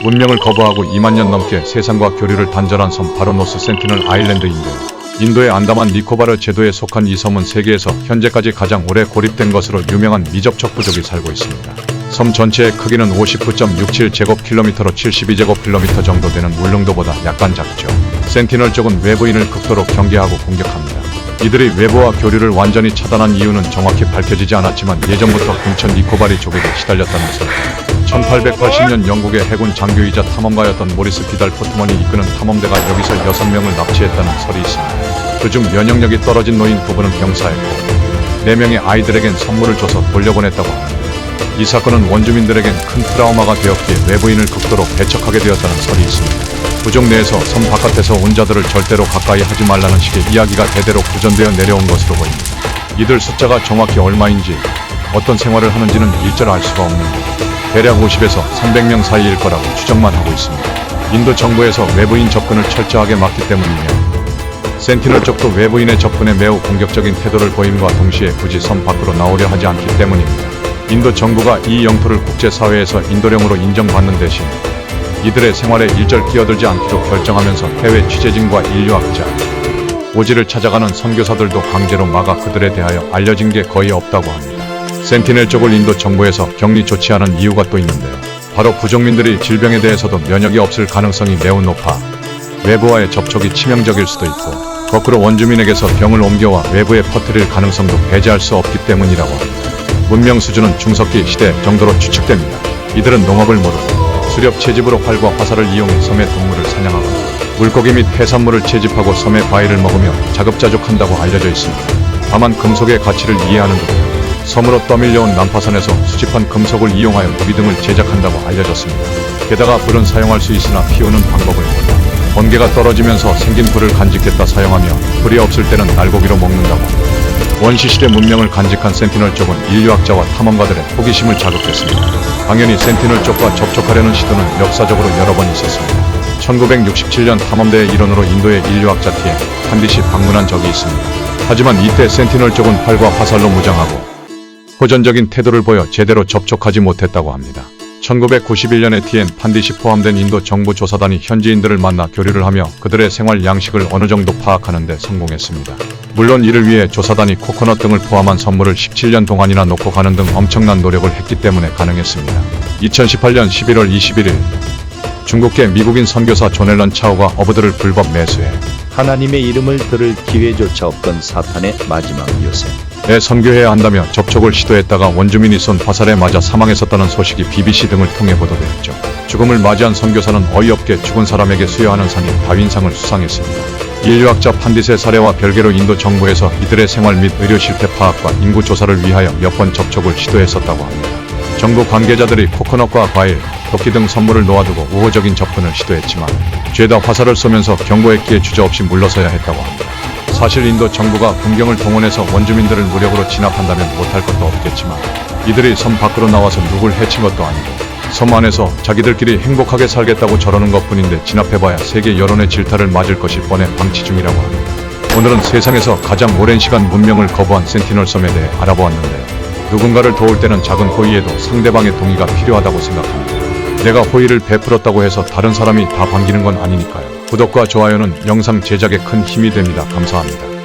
문명을 거부하고 2만 년 넘게 세상과 교류를 단절한 섬 바로 노스 센티널 아일랜드인데요. 인도의 안다만 니코바르 제도에 속한 이 섬은 세계에서 현재까지 가장 오래 고립된 것으로 유명한 미접촉 부족이 살고 있습니다. 섬 전체의 크기는 59.67제곱킬로미터로 72제곱킬로미터 정도 되는 울릉도보다 약간 작죠. 센티널 쪽은 외부인을 극도로 경계하고 공격합니다. 이들이 외부와 교류를 완전히 차단한 이유는 정확히 밝혀지지 않았지만 예전부터 근처 니코바리 족에게 시달렸다는 소리. 1880년 영국의 해군 장교이자 탐험가였던 모리스 비달 포트먼이 이끄는 탐험대가 여기서 6명을 납치했다는 설이 있습니다. 그중 면역력이 떨어진 노인 9분은 병사했고 4명의 아이들에겐 선물을 줘서 돌려보냈다고 합니다. 이 사건은 원주민들에겐 큰 트라우마가 되었기에 외부인을 극도로 배척하게 되었다는 설이 있습니다. 부족 내에서 섬 바깥에서 온 자들을 절대로 가까이 하지 말라는 식의 이야기가 대대로 구전되어 내려온 것으로 보입니다. 이들 숫자가 정확히 얼마인지 어떤 생활을 하는지는 일절 알 수가 없는데 대략 50에서 300명 사이일 거라고 추정만 하고 있습니다. 인도 정부에서 외부인 접근을 철저하게 막기 때문이며 센티널 쪽도 외부인의 접근에 매우 공격적인 태도를 보임과 동시에 굳이 섬 밖으로 나오려 하지 않기 때문입니다. 인도 정부가 이 영토를 국제사회에서 인도령으로 인정받는 대신 이들의 생활에 일절 끼어들지 않기로 결정하면서 해외 취재진과 인류학자, 오지를 찾아가는 선교사들도 강제로 막아 그들에 대하여 알려진 게 거의 없다고 합니다. 센티넬 쪽을 인도 정부에서 격리 조치하는 이유가 또 있는데요. 바로 부족민들이 질병에 대해서도 면역이 없을 가능성이 매우 높아 외부와의 접촉이 치명적일 수도 있고 거꾸로 원주민에게서 병을 옮겨와 외부에 퍼뜨릴 가능성도 배제할 수 없기 때문이라고 합니다. 문명 수준은 중석기 시대 정도로 추측됩니다. 이들은 농업을 모르고 수렵 채집으로 활과 화살을 이용해 섬의 동물을 사냥하거나 물고기 및 해산물을 채집하고 섬의 과일을 먹으며 자급자족한다고 알려져 있습니다. 다만 금속의 가치를 이해하는 듯 섬으로 떠밀려온 난파선에서 수집한 금속을 이용하여 무기 등을 제작한다고 알려졌습니다. 게다가 불은 사용할 수 있으나 피우는 방법을 몰라 번개가 떨어지면서 생긴 불을 간직했다 사용하며 불이 없을 때는 날고기로 먹는다고 합니다. 원시시대 문명을 간직한 센티널 쪽은 인류학자와 탐험가들의 호기심을 자극했습니다. 당연히 센티널 쪽과 접촉하려는 시도는 역사적으로 여러 번 있었습니다. 1967년 탐험대의 일원으로 인도의 인류학자 TM 판디시 방문한 적이 있습니다. 하지만 이때 센티널 쪽은 활과 화살로 무장하고 호전적인 태도를 보여 제대로 접촉하지 못했다고 합니다. 1991년에 TN 판디시 포함된 인도 정부 조사단이 현지인들을 만나 교류를 하며 그들의 생활 양식을 어느 정도 파악하는 데 성공했습니다. 물론 이를 위해 조사단이 코코넛 등을 포함한 선물을 17년 동안이나 놓고 가는 등 엄청난 노력을 했기 때문에 가능했습니다. 2018년 11월 21일 중국계 미국인 선교사 존 앨런 차우가 어부들을 불법 매수해 하나님의 이름을 들을 기회조차 없던 사탄의 마지막 요새 에 선교해야 한다며 접촉을 시도했다가 원주민이 쏜 화살에 맞아 사망했었다는 소식이 BBC 등을 통해 보도되었죠. 죽음을 맞이한 선교사는 어이없게 죽은 사람에게 수여하는 상인 다윈상을 수상했습니다. 인류학자 판디스의 사례와 별개로 인도 정부에서 이들의 생활 및 의료 실태 파악과 인구 조사를 위하여 몇 번 접촉을 시도했었다고 합니다. 정부 관계자들이 코코넛과 과일, 도끼 등 선물을 놓아두고 우호적인 접근을 시도했지만 죄다 화살을 쏘면서 경고했기에 주저없이 물러서야 했다고 합니다. 사실 인도 정부가 군경을 동원해서 원주민들을 무력으로 진압한다면 못할 것도 없겠지만 이들이 섬 밖으로 나와서 누굴 해친 것도 아니고 섬 안에서 자기들끼리 행복하게 살겠다고 저러는 것뿐인데 진압해봐야 세계 여론의 질타를 맞을 것이 뻔해 방치 중이라고 합니다. 오늘은 세상에서 가장 오랜 시간 문명을 거부한 센티널 섬에 대해 알아보았는데요. 누군가를 도울 때는 작은 호의에도 상대방의 동의가 필요하다고 생각합니다. 내가 호의를 베풀었다고 해서 다른 사람이 다 반기는 건 아니니까요. 구독과 좋아요는 영상 제작에 큰 힘이 됩니다. 감사합니다.